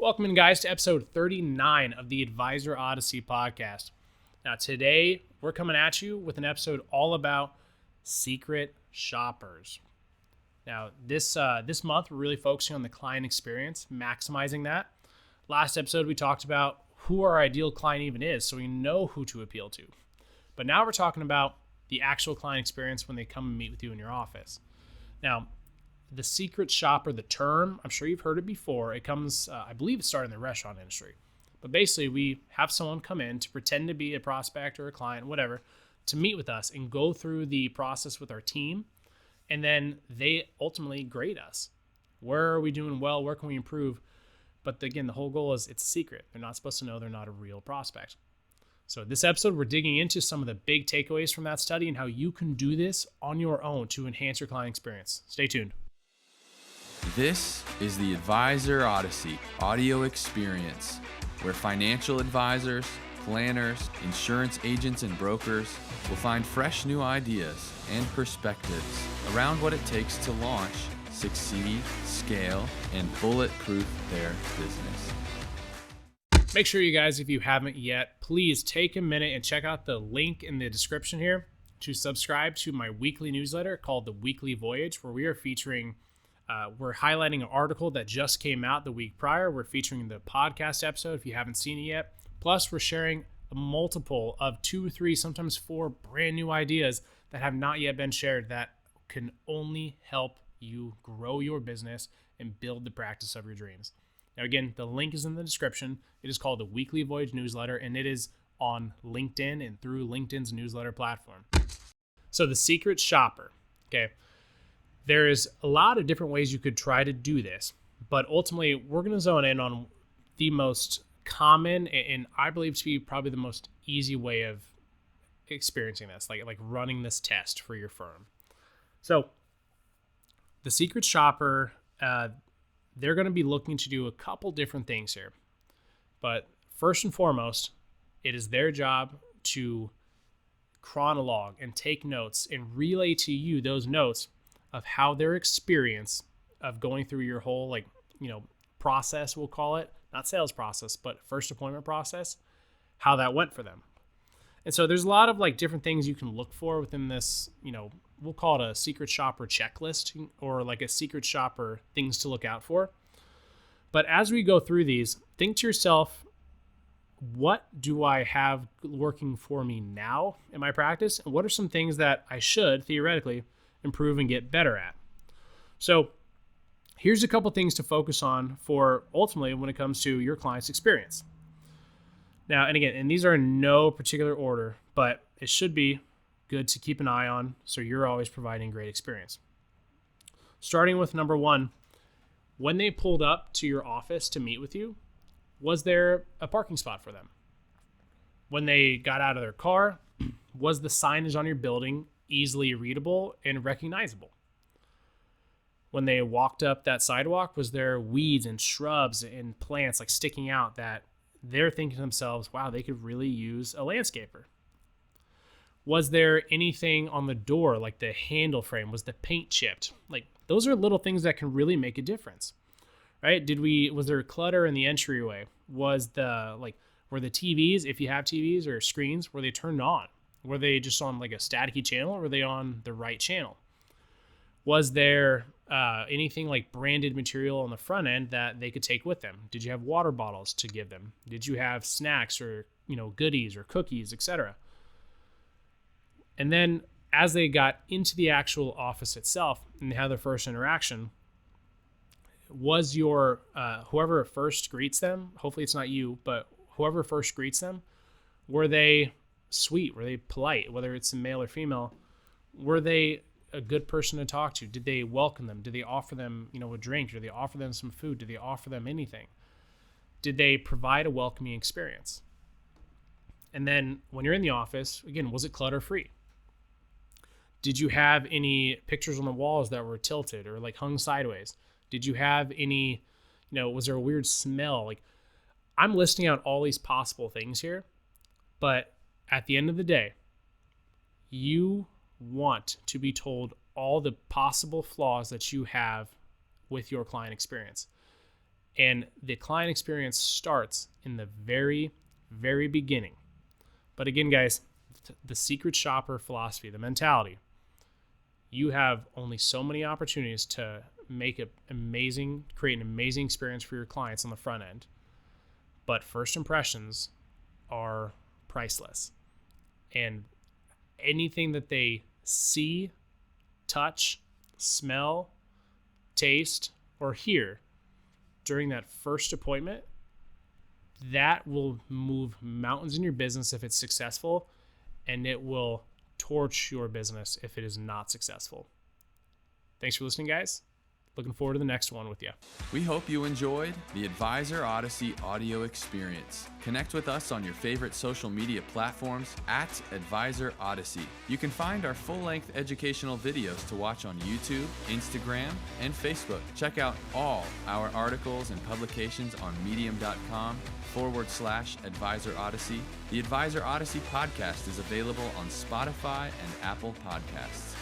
Welcome in, guys, to episode 39 of the Advisor Odyssey podcast. Now, today we're coming at you with an episode all about secret shoppers. Now, this month we're really focusing on the client experience, maximizing that. Last episode we talked about who our ideal client even is, so we know who to appeal to. But now we're talking about the actual client experience when they come and meet with you in your office. Now, the secret shopper, the term, I'm sure you've heard it before. It comes, I believe it started in the restaurant industry. But basically, we have someone come in to pretend to be a prospect or a client, whatever, to meet with us and go through the process with our team. And then they ultimately grade us. Where are we doing well? Where can we improve? But again, the whole goal is it's a secret. They're not supposed to know they're not a real prospect. So this episode, we're digging into some of the big takeaways from that study and how you can do this on your own to enhance your client experience. Stay tuned. This is the Advisor Odyssey audio experience, where financial advisors, planners, insurance agents, and brokers will find fresh new ideas and perspectives around what it takes to launch, succeed, scale, and bulletproof their business. Make sure, you guys, if you haven't yet, please take a minute and check out the link in the description here to subscribe to my weekly newsletter called The Weekly Voyage, where we are featuring we're highlighting an article that just came out the week prior. We're featuring the podcast episode if you haven't seen it yet. Plus, we're sharing a multiple of 2, 3, sometimes 4 brand new ideas that have not yet been shared that can only help you grow your business and build the practice of your dreams. Now, again, the link is in the description. It is called the Weekly Voyage Newsletter, and it is on LinkedIn and through LinkedIn's newsletter platform. So the secret shopper, okay? There is a lot of different ways you could try to do this, but ultimately we're going to zone in on the most common and I believe to be probably the most easy way of experiencing this, like running this test for your firm. So the secret shopper, they're going to be looking to do a couple different things here, but first and foremost, it is their job to chronologue and take notes and relay to you those notes of how their experience of going through your whole process, we'll call it, not sales process, but first appointment process, how that went for them. And so there's a lot of different things you can look for within this, we'll call it a secret shopper checklist or like a secret shopper things to look out for. But as we go through these, think to yourself, what do I have working for me now in my practice? And what are some things that I should theoretically improve and get better at? So here's a couple things to focus on for ultimately when it comes to your client's experience. Now, and again, and these are in no particular order, but it should be good to keep an eye on so you're always providing great experience. Starting with number 1, when they pulled up to your office to meet with you, was there a parking spot for them? When they got out of their car, was the signage on your building easily readable and recognizable? When they walked up that sidewalk, was there weeds and shrubs and plants sticking out that they're thinking to themselves, wow, they could really use a landscaper? Was there anything on the door, like the handle frame? Was the paint chipped? Those are little things that can really make a difference, right? Was there clutter in the entryway? Were the TVs, if you have TVs or screens, were they turned on? Were they just on a staticky channel, or were they on the right channel? Was there anything like branded material on the front end that they could take with them? Did you have water bottles to give them? Did you have snacks or goodies or cookies, etc.? And then as they got into the actual office itself and they had their first interaction, was your whoever first greets them, hopefully it's not you, but whoever first greets them, were they sweet? Were they polite? Whether it's a male or female, were they a good person to talk to? Did they welcome them? Did they offer them, a drink? Did they offer them some food? Did they offer them anything? Did they provide a welcoming experience? And then when you're in the office, again, was it clutter-free? Did you have any pictures on the walls that were tilted or hung sideways? Did you have any, was there a weird smell? I'm listing out all these possible things here, but at the end of the day, you want to be told all the possible flaws that you have with your client experience. And the client experience starts in the very, very beginning. But again, guys, the secret shopper philosophy, the mentality, you have only so many opportunities to create an amazing experience for your clients on the front end. But first impressions are priceless. And anything that they see, touch, smell, taste, or hear during that first appointment, that will move mountains in your business if it's successful, and it will torch your business if it is not successful. Thanks for listening, guys. Looking forward to the next one with you. We hope you enjoyed the Advisor Odyssey audio experience. Connect with us on your favorite social media platforms at Advisor Odyssey. You can find our full-length educational videos to watch on YouTube, Instagram, and Facebook. Check out all our articles and publications on medium.com/Advisor Odyssey. The Advisor Odyssey podcast is available on Spotify and Apple Podcasts.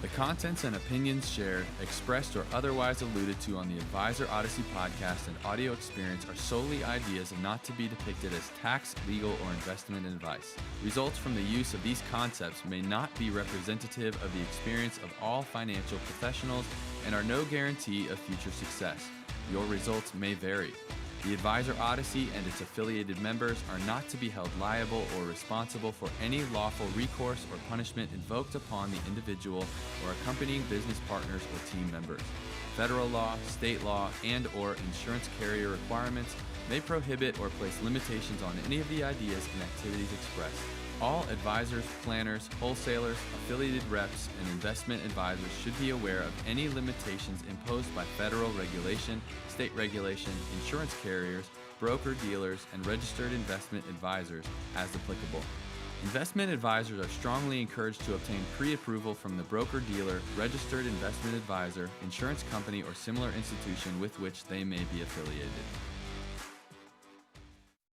The contents and opinions shared, expressed, or otherwise alluded to on the Advisor Odyssey podcast and audio experience are solely ideas and not to be depicted as tax, legal, or investment advice. Results from the use of these concepts may not be representative of the experience of all financial professionals and are no guarantee of future success. Your results may vary. The Advisor Odyssey and its affiliated members are not to be held liable or responsible for any lawful recourse or punishment invoked upon the individual or accompanying business partners or team members. Federal law, state law, and/or insurance carrier requirements may prohibit or place limitations on any of the ideas and activities expressed. All advisors, planners, wholesalers, affiliated reps, and investment advisors should be aware of any limitations imposed by federal regulation, state regulation, insurance carriers, broker-dealers, and registered investment advisors as applicable. Investment advisors are strongly encouraged to obtain pre-approval from the broker-dealer, registered investment advisor, insurance company, or similar institution with which they may be affiliated.